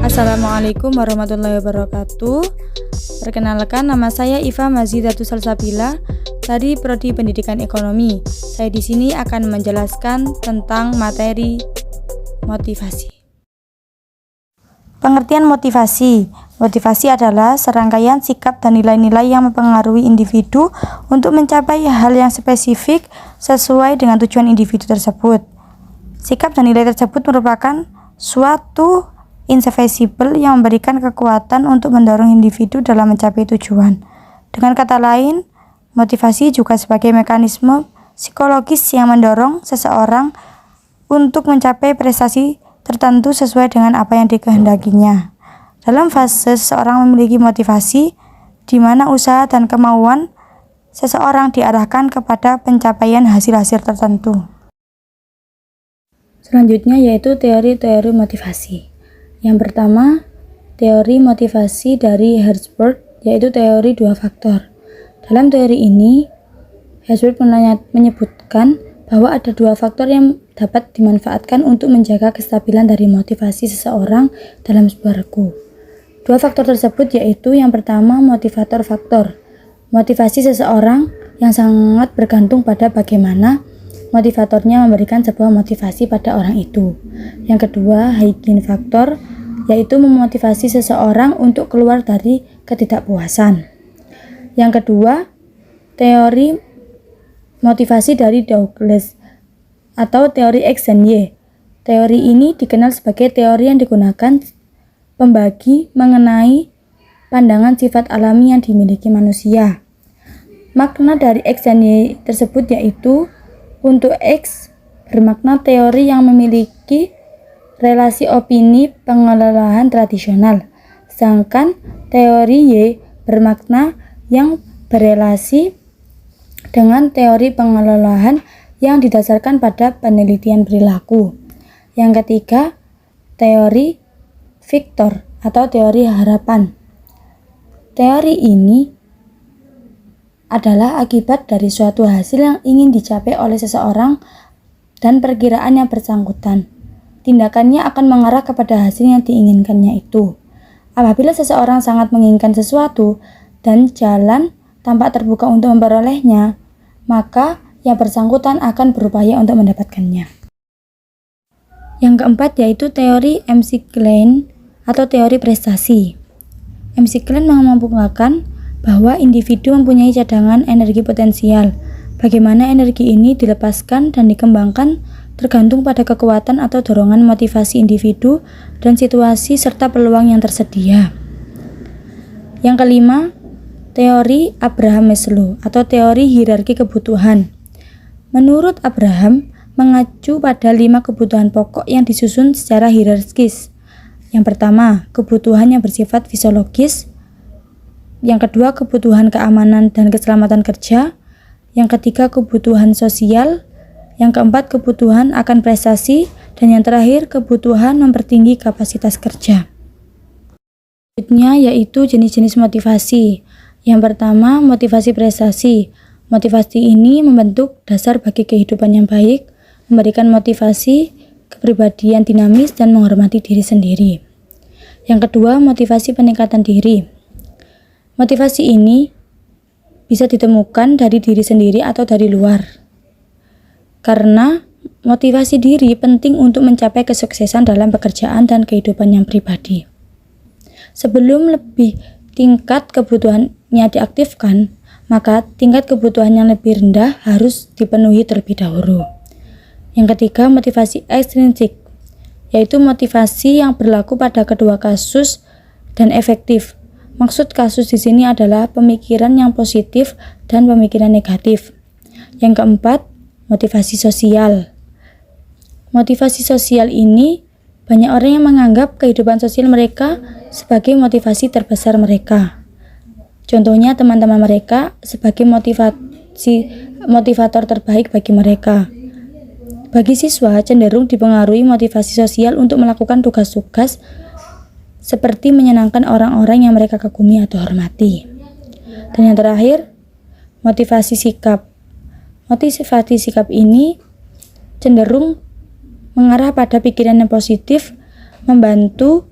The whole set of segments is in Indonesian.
Assalamualaikum warahmatullahi wabarakatuh. Perkenalkan, nama saya Iva Mazidatus Salsabila dari Prodi Pendidikan Ekonomi. Saya di sini akan menjelaskan tentang materi motivasi. Pengertian motivasi. Motivasi adalah serangkaian sikap dan nilai-nilai yang mempengaruhi individu untuk mencapai hal yang spesifik sesuai dengan tujuan individu tersebut. Sikap dan nilai tersebut merupakan suatu invisible yang memberikan kekuatan untuk mendorong individu dalam mencapai tujuan. Dengan kata lain, motivasi juga sebagai mekanisme psikologis yang mendorong seseorang untuk mencapai prestasi tertentu sesuai dengan apa yang dikehendakinya. Dalam fase seseorang memiliki motivasi, di mana usaha dan kemauan seseorang diarahkan kepada pencapaian hasil-hasil tertentu. Selanjutnya yaitu teori-teori motivasi. Yang pertama, teori motivasi dari Herzberg, yaitu teori dua faktor. Dalam teori ini, Herzberg menyebutkan bahwa ada dua faktor yang dapat dimanfaatkan untuk menjaga kestabilan dari motivasi seseorang dalam sebuah regu. Dua faktor tersebut yaitu yang pertama motivator faktor. Motivasi seseorang yang sangat bergantung pada bagaimana motivatornya memberikan sebuah motivasi pada orang itu. Yang kedua, hygiene faktor, yaitu memotivasi seseorang untuk keluar dari ketidakpuasan. Yang kedua, teori motivasi dari Douglas atau teori X dan Y. Teori ini dikenal sebagai teori yang digunakan pembagi mengenai pandangan sifat alami yang dimiliki manusia. Makna dari X dan Y tersebut yaitu untuk X bermakna teori yang memiliki relasi opini pengelolaan tradisional, sedangkan teori Y bermakna yang berelasi dengan teori pengelolaan yang didasarkan pada penelitian perilaku. Yang ketiga, teori Victor atau teori harapan. Teori ini adalah akibat dari suatu hasil yang ingin dicapai oleh seseorang dan perkiraan yang bersangkutan. Tindakannya akan mengarah kepada hasil yang diinginkannya itu. Apabila seseorang sangat menginginkan sesuatu dan jalan tampak terbuka untuk memperolehnya, maka yang bersangkutan akan berupaya untuk mendapatkannya. Yang keempat yaitu teori McClellan atau teori prestasi. McClellan mengemukakan bahwa individu mempunyai cadangan energi potensial. Bagaimana energi ini dilepaskan dan dikembangkan tergantung pada kekuatan atau dorongan motivasi individu dan situasi serta peluang yang tersedia. Yang kelima, teori Abraham Maslow atau teori hierarki kebutuhan. Menurut Abraham, mengacu pada 5 kebutuhan pokok yang disusun secara hierarkis. Yang pertama, kebutuhan yang bersifat fisiologis. Yang kedua, kebutuhan keamanan dan keselamatan kerja. Yang ketiga, kebutuhan sosial. Yang keempat, kebutuhan akan prestasi. Dan yang terakhir, kebutuhan mempertinggi kapasitas kerja. Selanjutnya yaitu jenis-jenis motivasi. Yang pertama, motivasi prestasi. Motivasi ini membentuk dasar bagi kehidupan yang baik, memberikan motivasi, kepribadian dinamis, dan menghormati diri sendiri. Yang kedua, motivasi peningkatan diri. Motivasi ini bisa ditemukan dari diri sendiri atau dari luar. Karena motivasi diri penting untuk mencapai kesuksesan dalam pekerjaan dan kehidupan yang pribadi. Sebelum lebih tingkat kebutuhannya diaktifkan, maka tingkat kebutuhan yang lebih rendah harus dipenuhi terlebih dahulu. Yang ketiga, motivasi ekstrinsik, yaitu motivasi yang berlaku pada kedua kasus dan efektif. Maksud kasus di sini adalah pemikiran yang positif dan pemikiran negatif. Yang keempat, motivasi sosial. Motivasi sosial ini banyak orang yang menganggap kehidupan sosial mereka sebagai motivasi terbesar mereka. Contohnya teman-teman mereka sebagai motivator terbaik bagi mereka. Bagi siswa cenderung dipengaruhi motivasi sosial untuk melakukan tugas-tugas seperti menyenangkan orang-orang yang mereka kagumi atau hormati. Dan yang terakhir, motivasi sikap. Motivasi sikap ini cenderung mengarah pada pikiran yang positif, membantu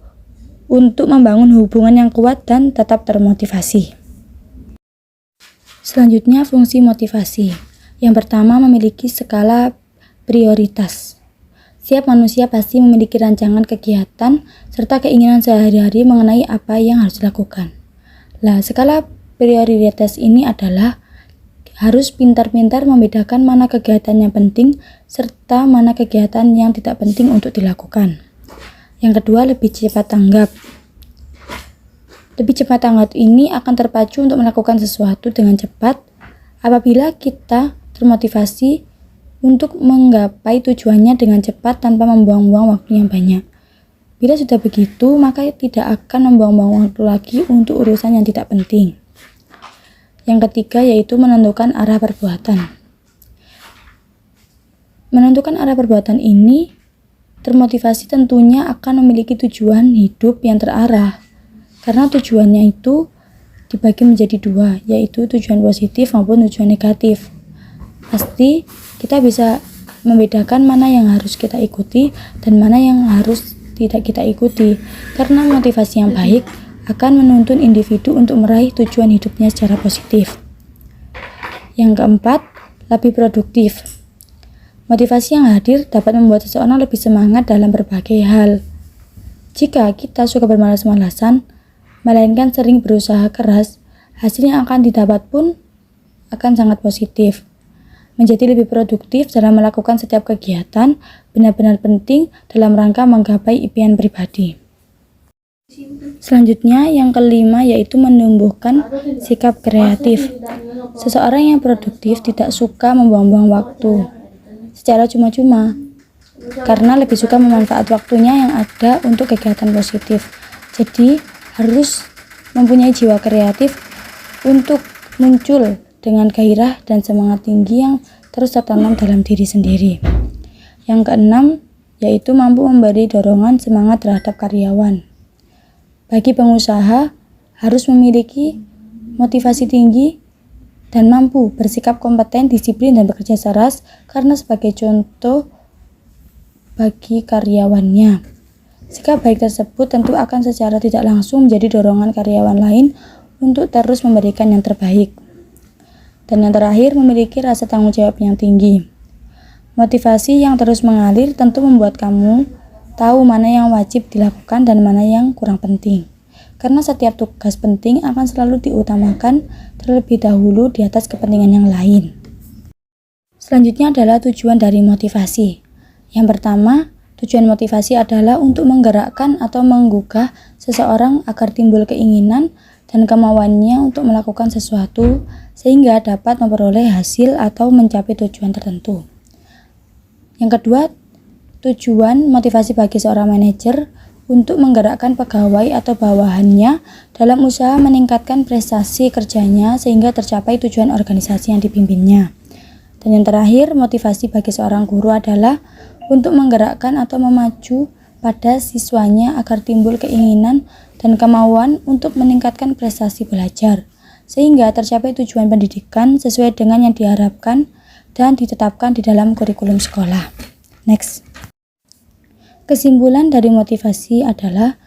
untuk membangun hubungan yang kuat dan tetap termotivasi. Selanjutnya, fungsi motivasi. Yang pertama, memiliki skala prioritas. Setiap manusia pasti memiliki rancangan kegiatan serta keinginan sehari-hari mengenai apa yang harus dilakukan. Skala prioritas ini adalah harus pintar-pintar membedakan mana kegiatan yang penting serta mana kegiatan yang tidak penting untuk dilakukan. Yang kedua, lebih cepat tanggap. Lebih cepat tanggap ini akan terpacu untuk melakukan sesuatu dengan cepat apabila kita termotivasi untuk menggapai tujuannya dengan cepat tanpa membuang-buang waktu yang banyak. Bila sudah begitu, maka tidak akan membuang-buang waktu lagi untuk urusan yang tidak penting. Yang ketiga yaitu menentukan arah perbuatan. Menentukan arah perbuatan ini termotivasi tentunya akan memiliki tujuan hidup yang terarah, karena tujuannya itu dibagi menjadi dua, yaitu tujuan positif maupun tujuan negatif. Pasti kita bisa membedakan mana yang harus kita ikuti dan mana yang harus tidak kita ikuti, karena motivasi yang baik akan menuntun individu untuk meraih tujuan hidupnya secara positif. Yang keempat, lebih produktif. Motivasi yang hadir dapat membuat seseorang lebih semangat dalam berbagai hal. Jika kita suka bermalas-malasan, melainkan sering berusaha keras, hasil yang akan didapat pun akan sangat positif. Menjadi lebih produktif dalam melakukan setiap kegiatan benar-benar penting dalam rangka menggapai impian pribadi. Selanjutnya, yang kelima yaitu menumbuhkan sikap kreatif. Seseorang yang produktif tidak suka membuang-buang waktu secara cuma-cuma, karena lebih suka memanfaatkan waktunya yang ada untuk kegiatan positif. Jadi, harus mempunyai jiwa kreatif untuk muncul dengan gairah dan semangat tinggi yang terus tertanam dalam diri sendiri. Yang keenam, yaitu mampu memberi dorongan semangat terhadap karyawan. Bagi pengusaha, harus memiliki motivasi tinggi dan mampu bersikap kompeten, disiplin, dan bekerja keras karena sebagai contoh bagi karyawannya. Sikap baik tersebut tentu akan secara tidak langsung menjadi dorongan karyawan lain untuk terus memberikan yang terbaik. Dan yang terakhir, memiliki rasa tanggung jawab yang tinggi. Motivasi yang terus mengalir tentu membuat kamu tahu mana yang wajib dilakukan dan mana yang kurang penting. Karena setiap tugas penting akan selalu diutamakan terlebih dahulu di atas kepentingan yang lain. Selanjutnya adalah tujuan dari motivasi. Yang pertama, tujuan motivasi adalah untuk menggerakkan atau menggugah seseorang agar timbul keinginan dan kemauannya untuk melakukan sesuatu sehingga dapat memperoleh hasil atau mencapai tujuan tertentu. Yang kedua, tujuan motivasi bagi seorang manajer untuk menggerakkan pegawai atau bawahannya dalam usaha meningkatkan prestasi kerjanya sehingga tercapai tujuan organisasi yang dipimpinnya. Dan yang terakhir, motivasi bagi seorang guru adalah untuk menggerakkan atau memacu pada siswanya agar timbul keinginan dan kemauan untuk meningkatkan prestasi belajar sehingga tercapai tujuan pendidikan sesuai dengan yang diharapkan dan ditetapkan di dalam kurikulum sekolah. Next. Kesimpulan dari motivasi adalah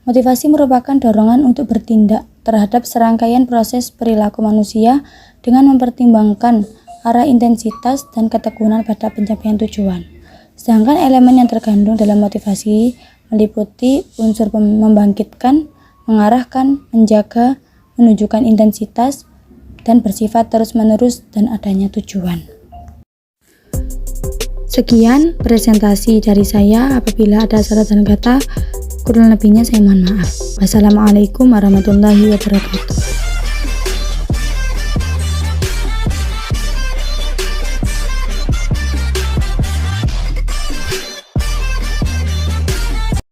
motivasi merupakan dorongan untuk bertindak terhadap serangkaian proses perilaku manusia dengan mempertimbangkan arah intensitas dan ketekunan pada pencapaian tujuan. Sedangkan elemen yang terkandung dalam motivasi meliputi unsur membangkitkan, mengarahkan, menjaga, menunjukkan intensitas, dan bersifat terus-menerus dan adanya tujuan. Sekian presentasi dari saya. Apabila ada salah dan kata, kurang lebihnya saya mohon maaf. Wassalamualaikum warahmatullahi wabarakatuh.